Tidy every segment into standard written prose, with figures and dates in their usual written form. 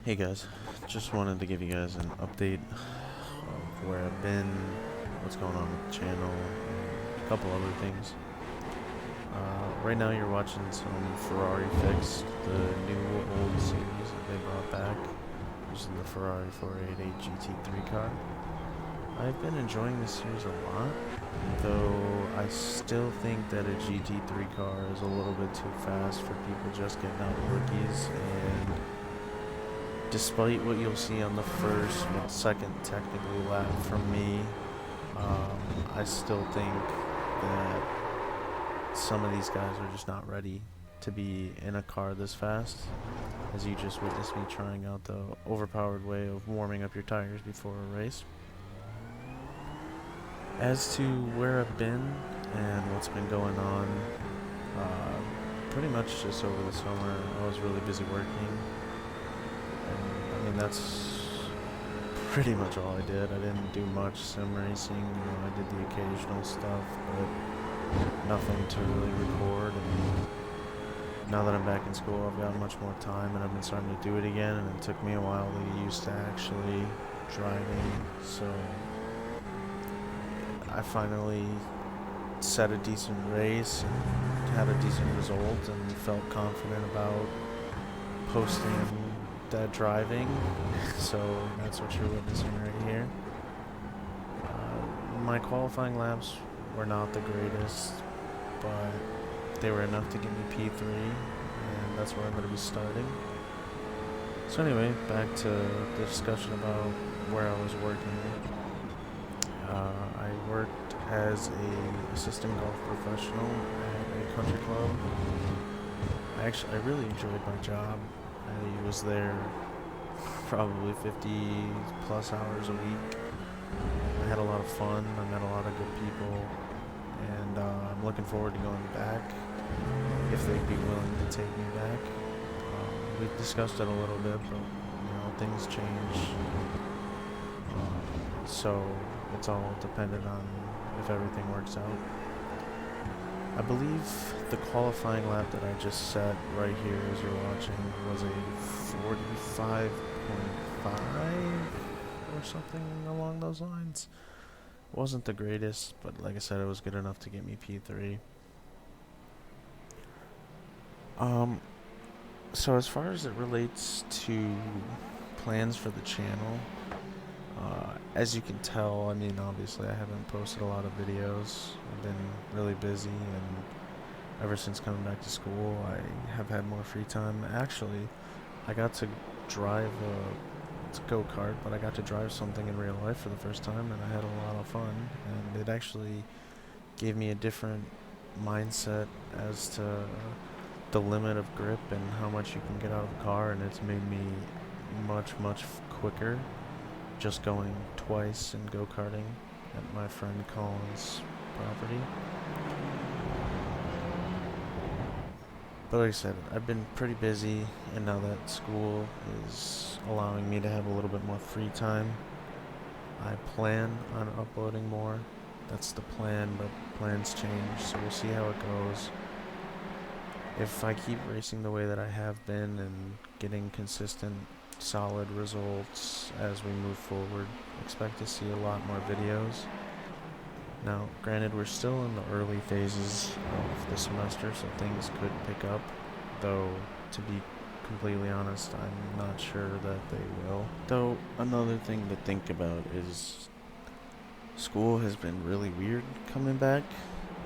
Hey guys, just wanted to give you guys an update of where I've been, what's going on with the channel, and a couple other things. Right now you're watching some Ferrari Fixed, the new old series that they brought back, which is the Ferrari 488 GT3 car. I've been enjoying this series a lot, though I still think that a GT3 car is a little bit too fast for people just getting out of rookies, and despite what you'll see on the first and second technically lap from me, I still think that some of these guys are just not ready to be in a car this fast, as you just witnessed me trying out the overpowered way of warming up your tires before a race. As to where I've been and what's been going on, pretty much just over the summer I was really busy working. I mean, that's pretty much all I did. I didn't do much sim racing. I did the occasional stuff, but nothing to really record. And now that I'm back in school, I've got much more time, and I've been starting to do it again. And it took me a while to get used to actually driving. So I finally set a decent race and had a decent result, and felt confident about posting that driving, so that's what you're witnessing right here. My qualifying laps were not the greatest, but they were enough to get me P3, and that's where I'm going to be starting. So anyway, back to the discussion about where I was working. I worked as a assistant golf professional at a country club. I really enjoyed my job. I was there probably 50 plus hours a week. I had a lot of fun. I met a lot of good people, and I'm looking forward to going back if they'd be willing to take me back. We discussed it a little bit, but things change, so it's all dependent on if everything works out. I believe the qualifying lap that I just set right here as you're watching was a 45.5 or something along those lines. It wasn't the greatest, but like I said, it was good enough to get me P3. So as far as it relates to plans for the channel, as you can tell, I mean, obviously I haven't posted a lot of videos. I've been really busy, and ever since coming back to school, I have had more free time. Actually, I got to drive it's a go-kart, but I got to drive something in real life for the first time, and I had a lot of fun, and it actually gave me a different mindset as to the limit of grip and how much you can get out of the car, and it's made me much quicker just going twice and go-karting at my friend Colin's property. But like I said, I've been pretty busy, and now that school is allowing me to have a little bit more free time, I plan on uploading more. That's the plan, but plans change, so we'll see how it goes. If I keep racing the way that I have been and getting consistent, solid results as we move forward, expect to see a lot more videos. Now, granted, we're still in the early phases of the semester, so things could pick up, though, to be completely honest, I'm not sure that they will. Though, another thing to think about is school has been really weird coming back,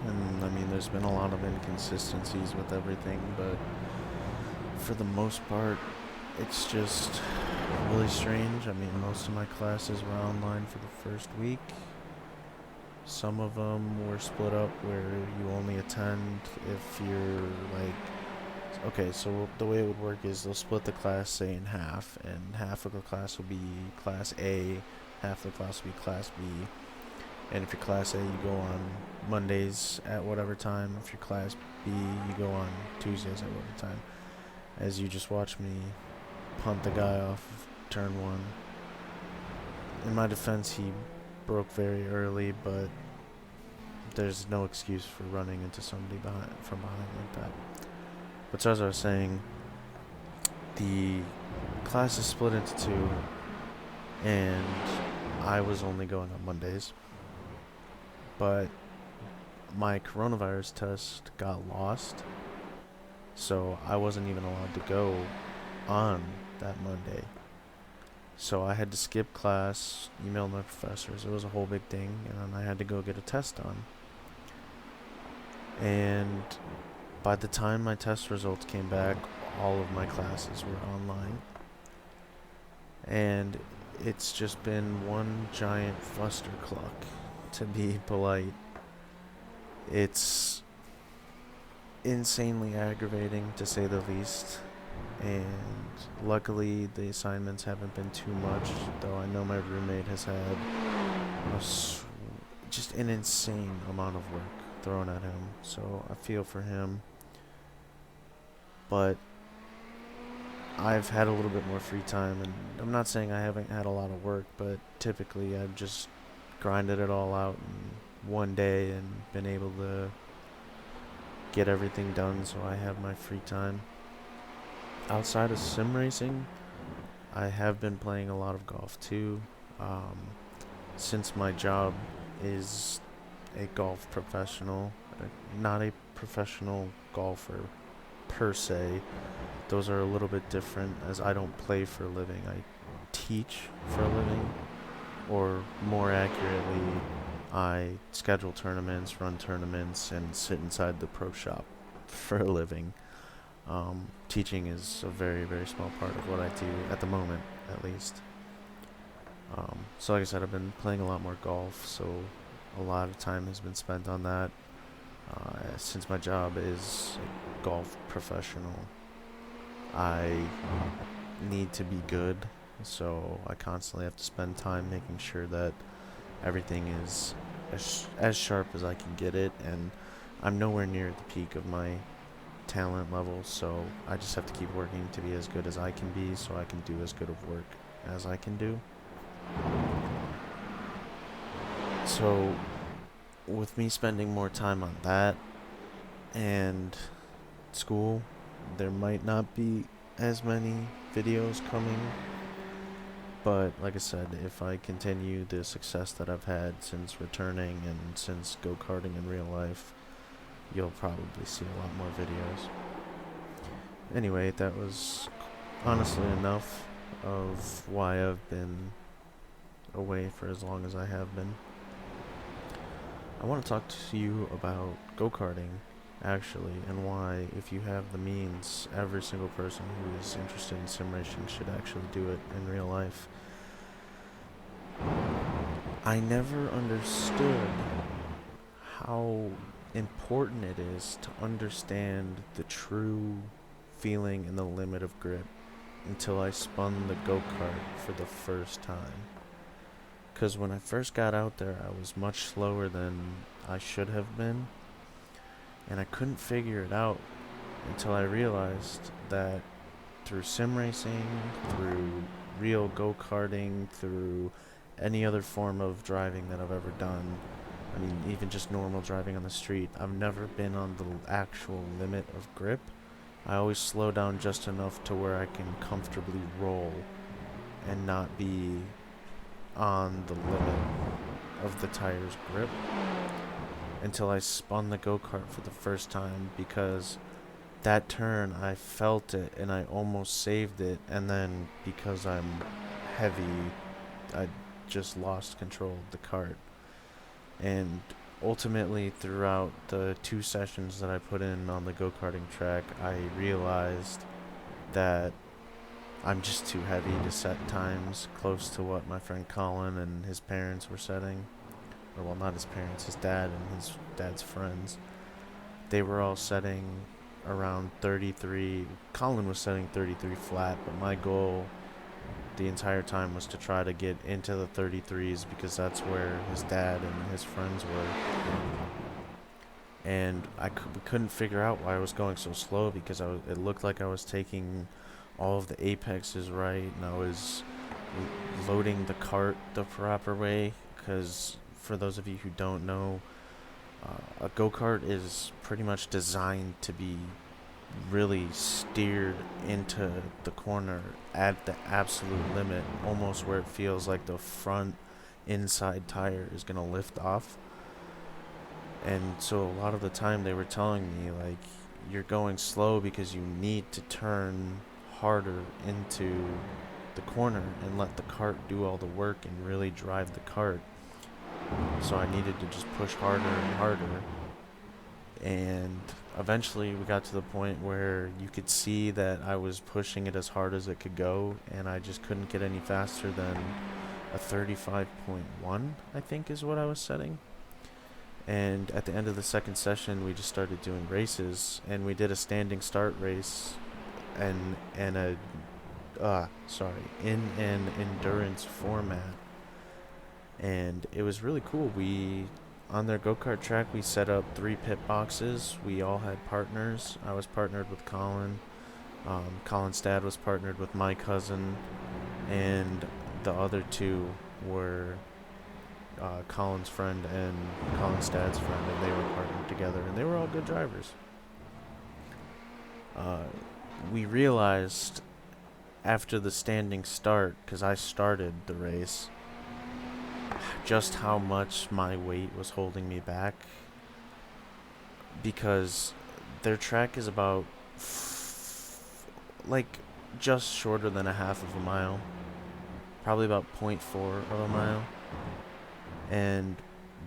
and I mean, there's been a lot of inconsistencies with everything, but for the most part, it's just really strange. I mean, most of my classes were online for the first week. Some of them were split up where you only attend if you're okay, so the way it would work is they'll split the class, say, in half, and half of the class will be class A, half of the class will be class B. And if you're class A, you go on Mondays at whatever time. If you're class B, you go on Tuesdays at whatever time. As you just watch me punt the guy off of turn one. In my defense, he broke very early, but there's no excuse for running into somebody from behind like that. But so as I was saying, the class is split into two, and I was only going on Mondays, but my coronavirus test got lost, so I wasn't even allowed to go on that Monday. So I had to skip class, email my professors. It was a whole big thing, and then I had to go get a test done. And by the time my test results came back, all of my classes were online. And it's just been one giant clustercluck, to be polite. It's insanely aggravating, to say the least. And luckily, the assignments haven't been too much, though I know my roommate has had just an insane amount of work thrown at him. So I feel for him. But I've had a little bit more free time, and I'm not saying I haven't had a lot of work, but typically I've just grinded it all out in one day and been able to get everything done so I have my free time. Outside of sim racing, I have been playing a lot of golf too. Um, since my job is a golf professional, not a professional golfer per se, those are a little bit different as I don't play for a living. I teach for a living, or more accurately, I schedule tournaments, run tournaments, and sit inside the pro shop for a living. Teaching is a very, very small part of what I do at the moment, at least. So like I said, I've been playing a lot more golf, so a lot of time has been spent on that. Since my job is a golf professional, I need to be good, so I constantly have to spend time making sure that everything is as sharp as I can get it, and I'm nowhere near the peak of my talent level, so I just have to keep working to be as good as I can be so I can do as good of work as I can do. So, with me spending more time on that and school, there might not be as many videos coming, but like I said, if I continue the success that I've had since returning and since go-karting in real life, you'll probably see a lot more videos. Anyway, that was honestly enough of why I've been away for as long as I have been. I want to talk to you about go-karting, actually, and why, if you have the means, every single person who is interested in sim racing should actually do it in real life. I never understood how important it is to understand the true feeling and the limit of grip until I spun the go-kart for the first time. Because when I first got out there, I was much slower than I should have been, and I couldn't figure it out until I realized that through sim racing, through real go-karting, through any other form of driving that I've ever done, I mean, even just normal driving on the street, I've never been on the actual limit of grip. I always slow down just enough to where I can comfortably roll and not be on the limit of the tire's grip until I spun the go-kart for the first time, because that turn I felt it and I almost saved it, and then because I'm heavy, I just lost control of the cart. And ultimately, throughout the 2 sessions that I put in on the go-karting track, I realized that I'm just too heavy to set times close to what my friend Colin and his parents were setting. Or, well, not his parents, his dad and his dad's friends. They were all setting around 33. Colin was setting 33 flat, but my goal the entire time was to try to get into the 33s because that's where his dad and his friends were. And we couldn't figure out why I was going so slow, because it looked like I was taking all of the apexes right, and I was loading the cart the proper way, because for those of you who don't know, a go-kart is pretty much designed to be really steered into the corner at the absolute limit, almost where it feels like the front inside tire is going to lift off. And so a lot of the time they were telling me, like, you're going slow because you need to turn harder into the corner and let the cart do all the work and really drive the cart. So I needed to just push harder and harder. And eventually we got to the point where you could see that I was pushing it as hard as it could go, and I just couldn't get any faster than a 35.1, I think is what I was setting. And at the end of the second session, we just started doing races, and we did a standing start race, and a in an endurance format, and it was really cool. We On their go-kart track, we set up 3 pit boxes. We all had partners. I was partnered with Colin. Colin's dad was partnered with my cousin, and the other two were Colin's friend and Colin's dad's friend, and they were partnered together, and they were all good drivers. We realized after the standing start, because I started the race, just how much my weight was holding me back, because their track is about like just shorter than a half of a mile, probably about .4 of a mile. And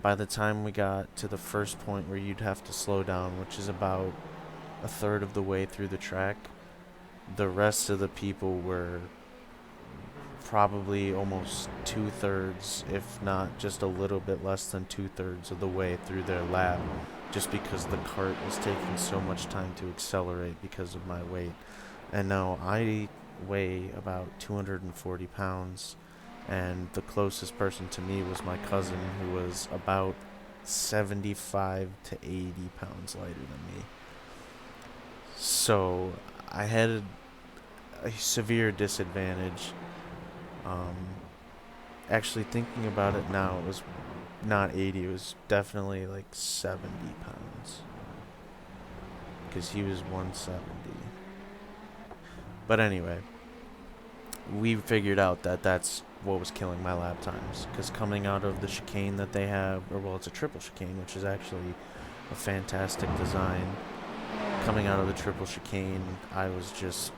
by the time we got to the first point where you'd have to slow down, which is about a third of the way through the track, the rest of the people were probably almost 2/3, if not just a little bit less than 2/3 of the way through their lap, just because the cart was taking so much time to accelerate because of my weight. And now I weigh about 240 pounds, and the closest person to me was my cousin, who was about 75 to 80 pounds lighter than me. So I had a severe disadvantage. Um, Actually, thinking about it now, it was not 80, it was definitely like 70 pounds. Because he was 170. But anyway, we figured out that that's what was killing my lap times. Because coming out of the chicane that they have, or well, it's a triple chicane, which is actually a fantastic design. Coming out of the triple chicane, I was just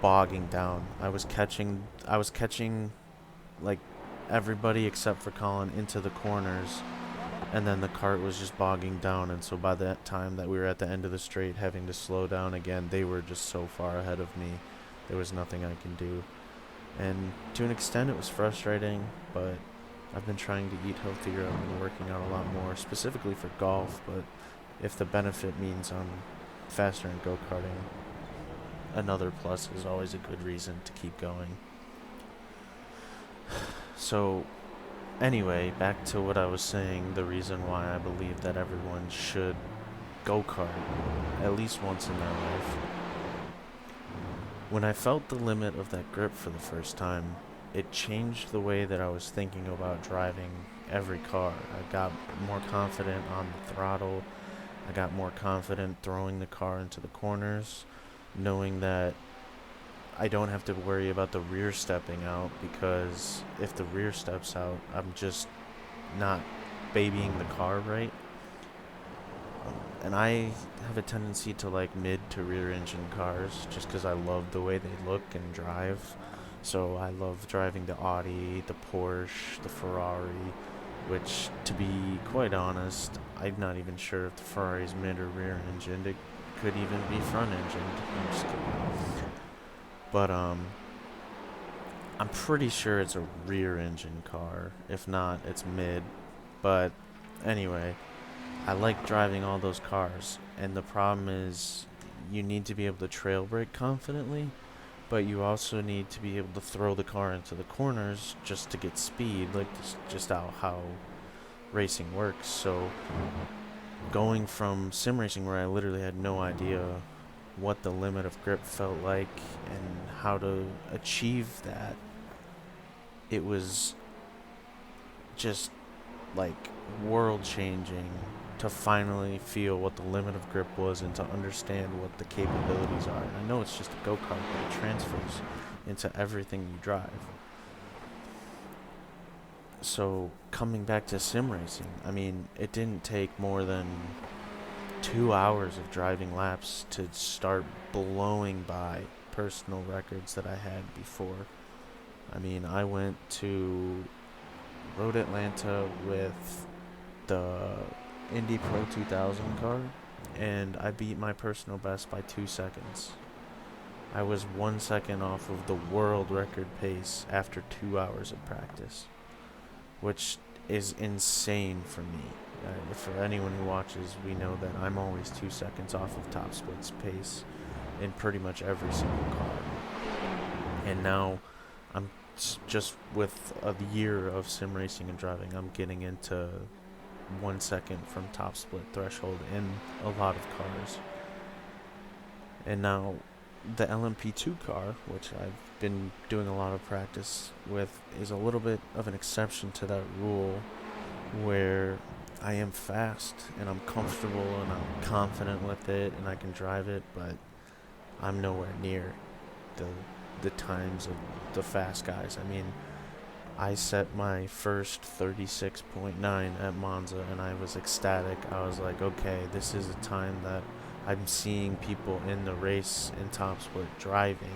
bogging down. I was catching like everybody except for Colin into the corners, and then the cart was just bogging down. And so by that time that we were at the end of the straight, having to slow down again, they were just so far ahead of me. There was nothing I can do. And to an extent, it was frustrating, but I've been trying to eat healthier. I've been working out a lot more, specifically for golf. But if the benefit means I'm faster in go-karting, another plus is always a good reason to keep going. So, anyway, back to what I was saying, the reason why I believe that everyone should go-kart at least once in their life. When I felt the limit of that grip for the first time, it changed the way that I was thinking about driving every car. I got more confident on the throttle. I got more confident throwing the car into the corners, knowing that I don't have to worry about the rear stepping out, because if the rear steps out, I'm just not babying the car right. And I have a tendency to like mid to rear engine cars just because I love the way they look and drive. So I love driving the Audi, the Porsche, the Ferrari, which, to be quite honest, I'm not even sure if the Ferrari's mid or rear engined. It could even be front engined. I'm just kidding. But I'm pretty sure it's a rear engine car. If not, it's mid. But anyway, I like driving all those cars, and the problem is you need to be able to trail brake confidently, but you also need to be able to throw the car into the corners just to get speed, like just how racing works. So going from sim racing, where I literally had no idea what the limit of grip felt like and how to achieve that, it was just like world changing to finally feel what the limit of grip was and to understand what the capabilities are. And I know it's just a go-kart, but it transfers into everything you drive. So coming back to sim racing, I mean, it didn't take more than 2 hours of driving laps to start blowing by personal records that I had before. I mean, I went to Road Atlanta with the Indy Pro 2000 car, and I beat my personal best by 2 seconds. I was 1 second off of the world record pace after 2 hours of practice, which is insane for me. For anyone who watches, we know that I'm always 2 seconds off of top split's pace in pretty much every single car. And now I'm just with a year of sim racing and driving, I'm getting into 1 second from top split threshold in a lot of cars. And now the LMP2 car, which I've been doing a lot of practice with, is a little bit of an exception to that rule, where I am fast and I'm comfortable and I'm confident with it and I can drive it, but I'm nowhere near the times of the fast guys. I mean, I set my first 36.9 at Monza and I was ecstatic. I was like, okay, this is a time that I'm seeing people in the race in top split driving.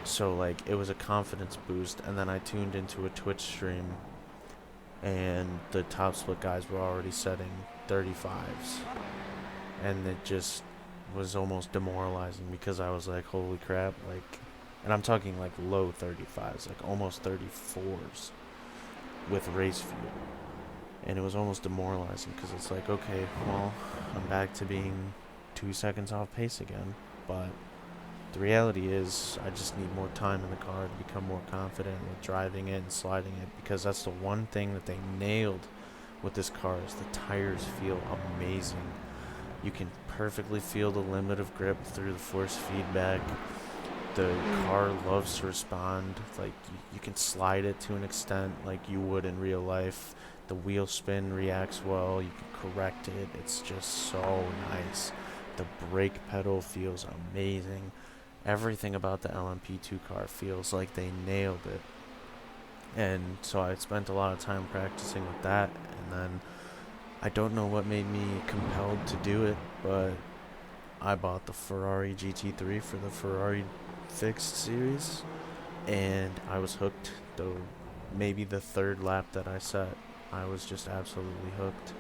So like, it was a confidence boost. And then I tuned into a Twitch stream and the top split guys were already setting 35s, and it just was almost demoralizing because I was like, holy crap, like, and I'm talking like low 35s, like almost 34s with race fuel. And it was almost demoralizing because it's like, okay, well, I'm back to being 2 seconds off pace again. But the reality is I just need more time in the car to become more confident with driving it and sliding it, because that's the one thing that they nailed with this car is the tires feel amazing. You can perfectly feel the limit of grip through the force feedback. The car loves to respond. Like, you can slide it to an extent like you would in real life. The wheel spin reacts well. You can correct it. It's just so nice. The brake pedal feels amazing. Everything about the LMP2 car feels like they nailed it. And so I spent a lot of time practicing with that. And then I don't know what made me compelled to do it, but I bought the Ferrari GT3 for the Ferrari Fixed series, and I was hooked. Though maybe the third lap that I set, I was just absolutely hooked.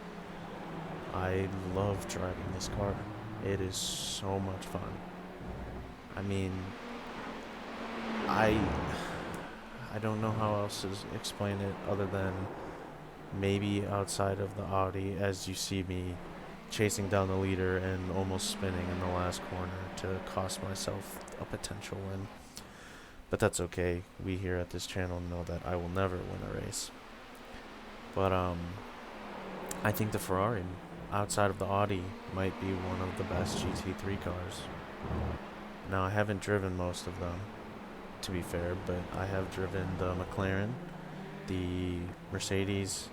I love driving this car. It is so much fun. I mean, I don't know how else to explain it other than maybe outside of the Audi, as you see me chasing down the leader and almost spinning in the last corner to cost myself a potential win. But that's okay. We here at this channel know that I will never win a race. But I think the Ferrari, outside of the Audi, might be one of the best GT3 cars. Now, I haven't driven most of them, to be fair, but I have driven the McLaren, the Mercedes,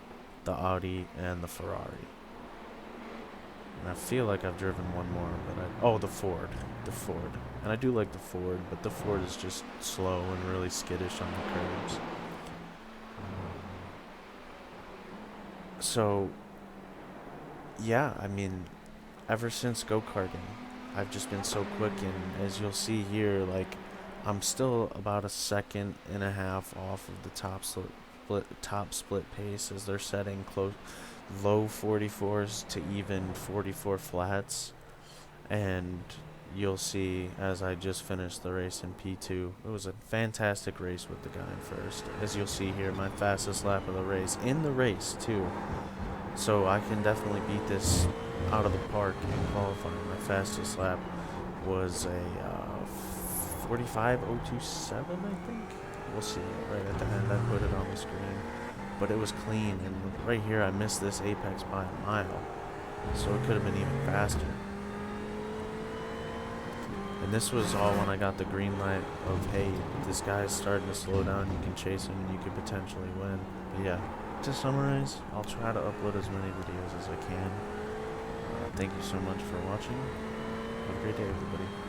the Audi, and the Ferrari. And I feel like I've driven one more, but the Ford. And I do like the Ford, but the Ford is just slow and really skittish on the curbs. So, yeah, I mean, ever since go-karting, I've just been so quick, and as you'll see here, like, I'm still about 1.5 seconds off of the top split pace as they're setting low 44s to even 44 flats. And you'll see as I just finished the race in P2, it was a fantastic race with the guy in first. As you'll see here, my fastest lap of the race, in the race too. So I can definitely beat this out of the park in qualifying. My fastest lap was a 45.027, I think. We'll see right at the end. I put it on the screen, but it was clean. And right here, I missed this apex by a mile, so it could have been even faster. And this was all when I got the green light of, hey, this guy's starting to slow down. You can chase him, and you could potentially win. But yeah, to summarize, I'll try to upload as many videos as I can. Thank you so much for watching. Have a great day, everybody.